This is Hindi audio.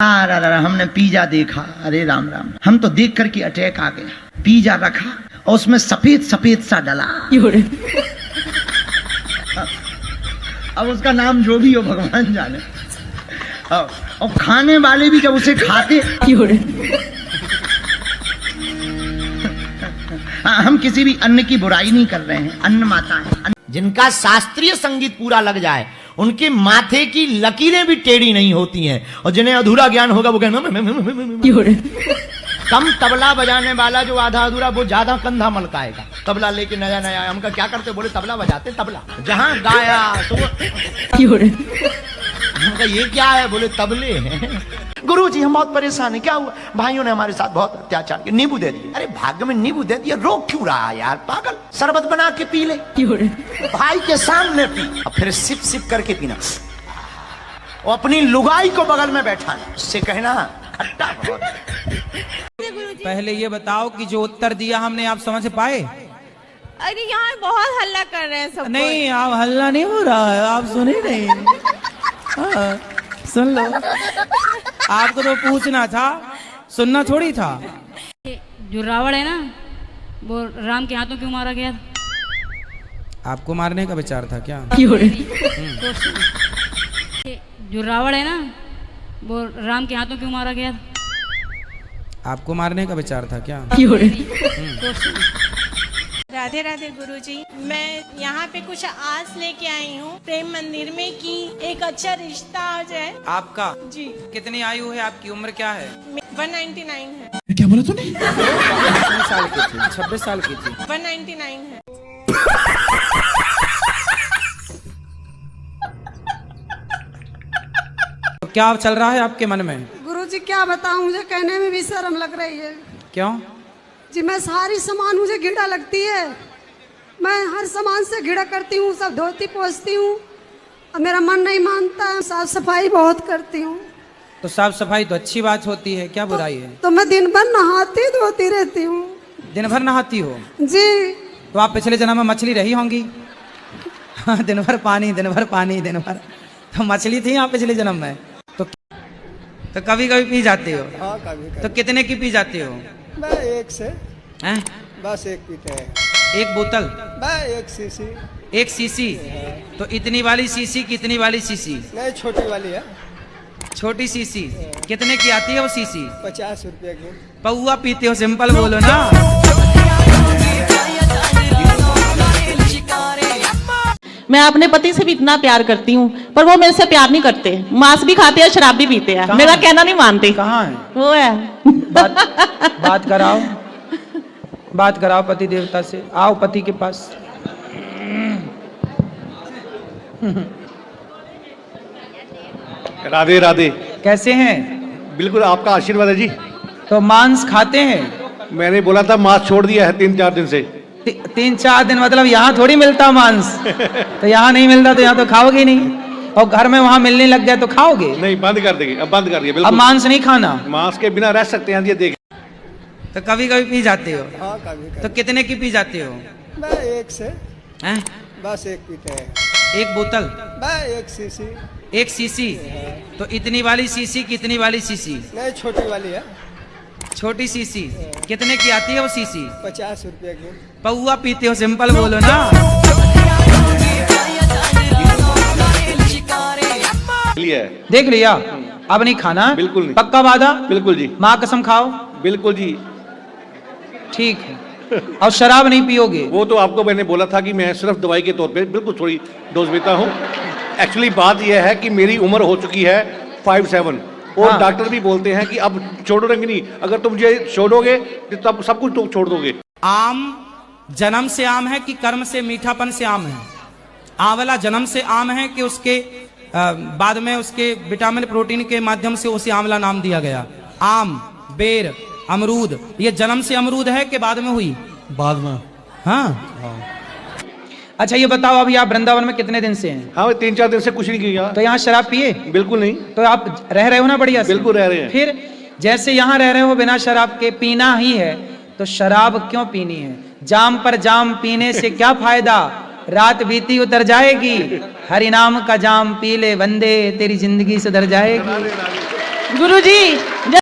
अरे हमने पिज्जा देखा, अरे राम राम, हम तो देख कर के अटैक आ गया। पिज्जा रखा और उसमें सफेद सफेद सा डला। अब उसका नाम जो भी हो भगवान जाने। और खाने वाले भी जब उसे खाते, हम किसी भी अन्न की बुराई नहीं कर रहे हैं, अन्न माता है। जिनका शास्त्रीय संगीत पूरा लग जाए उनके माथे की लकीरें भी टेढ़ी नहीं होती हैं, और जिन्हें अधूरा ज्ञान होगा वो कम तबला बजाने वाला जो आधा अधूरा वो ज्यादा कंधा मलकाएगा। तबला लेके नया नया, हमका क्या करते, बोले तबला बजाते, तबला जहां गाया तो हमका ये क्या है, बोले तबले हैं। गुरुजी हम बहुत परेशान है, क्या हुआ? भाइयों ने हमारे साथ बहुत अत्याचार किया, नींबू दे दिए। अरे भाग्य में नींबू दे दिया, रोक क्यों रहा यार पागल, शरबत बना के पी ले, भाई के सामने पी, और फिर सिप सिप करके पीना, और अपनी लुगाई को बगल में बैठाना, उससे कहना खट्टा बहुत। पहले ये बताओ कि जो उत्तर दिया हमने आप समझ पाए? अरे यहाँ बहुत हल्ला कर रहे हैं सब। नहीं, आप हल्ला नहीं हो रहा है, आप सुन ही नहीं। हाँ, सुन लो, आपको तो पूछना था, सुनना थोड़ी था। जो रावण है ना, वो राम के हाथों क्यों मारा गया? आपको मारने का विचार था क्या? जो रावण है ना, वो राम के हाथों क्यों मारा गया? आपको मारने का विचार था क्या? राधे राधे गुरुजी, मैं यहाँ पे कुछ आस लेके आई हूँ प्रेम मंदिर में कि एक अच्छा रिश्ता हो जाए। आपका जी कितनी आयु है, आपकी उम्र क्या है? 199 है। क्या बोला तूने? 26 साल की थी, 26 साल की थी। 199 है। तो क्या चल रहा है आपके मन में? गुरुजी क्या बताऊं, मुझे कहने में भी शर्म लग रही है। क्यों जी, मैं सारी सामान मुझे घिड़ा लगती है, मैं हर सामान से घिड़ा करती हूँ, सब धोती पोंछती हूँ, और मेरा मन नहीं मानता, साफ सफाई बहुत करती हूँ। तो साफ सफाई तो अच्छी बात होती है, क्या बुराई है? तो मैं दिन भर नहाती धोती रहती हूँ। दिन भर नहाती हो? जी। तो आप पिछले जन्म में मछली रही होंगी। दिन भर पानी, दिन भर पानी, दिन भर, तो मछली थी आप पिछले जन्म में। तो कभी कभी पी जाते हो? हाँ कभी। तो कितने की पी जाते हो? मैं एक से हैं? बस एक पीते हैं। एक बोतल? मैं एक सीसी। एक सीसी? तो इतनी वाली सीसी की इतनी वाली सीसी? नहीं, छोटी वाली है। छोटी सीसी कितने की आती है वो सीसी? 50 रुपये की। पौआ पीते हो, सिंपल बोलो ना। मैं अपने पति से भी इतना प्यार करती हूँ, पर वो मेरे से प्यार नहीं करते, मांस भी खाते हैं, शराब भी पीते हैं, मेरा कहना नहीं मानते। कहाँ है वो है? बात कराओ, बात कराओ पति देवता से, आओ पति के पास। राधे राधे। कैसे हैं? बिल्कुल आपका आशीर्वाद है जी। तो मांस खाते हैं? मैंने बोला था मांस छोड़ दिया है 3-4 दिन से। 3-4 दिन मतलब यहाँ थोड़ी मिलता मांस। तो यहाँ नहीं मिलता तो यहाँ तो खाओगे नहीं, और घर में वहाँ मिलने लग गया तो खाओगे नहीं? बंद कर देंगे, अब बंद कर दिया। अब मांस नहीं खाना? मांस के बिना रह सकते हैं, ये देख। तो कभी कभी पी जाते हो? हाँ कभी। तो कितने की पी जाते हो? मैं एक से हैं? बस एक पीते हैं। एक बोतल? मैं एक सीसी। एक सीसी? तो इतनी वाली सीसी की इतनी वाली सीसी? नहीं, छोटी वाली है। छोटी सीसी कितने की आती है वो सीसी? 50 रुपये की। पौआ पीते हो, सिंपल बोलो ना। देख लिया, अब नहीं खाना? बिल्कुल नहीं। पक्का वादा? बिल्कुल जी। माँ कसम खाओ? बिल्कुल जी। ठीक है। और शराब नहीं पियोगे? वो तो आपको मैंने बोला था कि मैं सिर्फ दवाई के तौर पे बिल्कुल थोड़ी डोज पीता हूँ। एक्चुअली बात यह है कि मेरी उम्र हो चुकी है 57, और हाँ। डॉक्टर भी बोलते हैं कि अब छोड़ोगे नहीं, अगर तुम मुझे छोड़ोगे तो तब सब कुछ तुम छोड़ दोगे। आम जन्म से आम है कि कर्म से मीठापन से आम है? आंवला जन्म से आम है कि उसके बाद में उसके विटामिन प्रोटीन के माध्यम से उसे आंवला नाम दिया गया? आम, बेर, अमरूद, ये जन्म से अमरूद है कि बाद में हुई? बाद में। हाँ। अच्छा ये बताओ, अभी आप वृंदावन में कितने दिन से हैं? हाँ 3-4 दिन से कुछ नहीं किया। तो यहाँ शराब पिए? बिल्कुल नहीं। तो आप रह रहे हो ना बढ़िया से? बिल्कुल रह रहे हैं। फिर जैसे यहाँ रह रहे हो बिना शराब के, पीना ही है, तो शराब क्यों पीनी है? जाम पर जाम पीने से क्या फायदा, रात बीती उतर जाएगी, हरि नाम का जाम पी ले बंदे, तेरी जिंदगी सुधर जाएगी। गुरुजी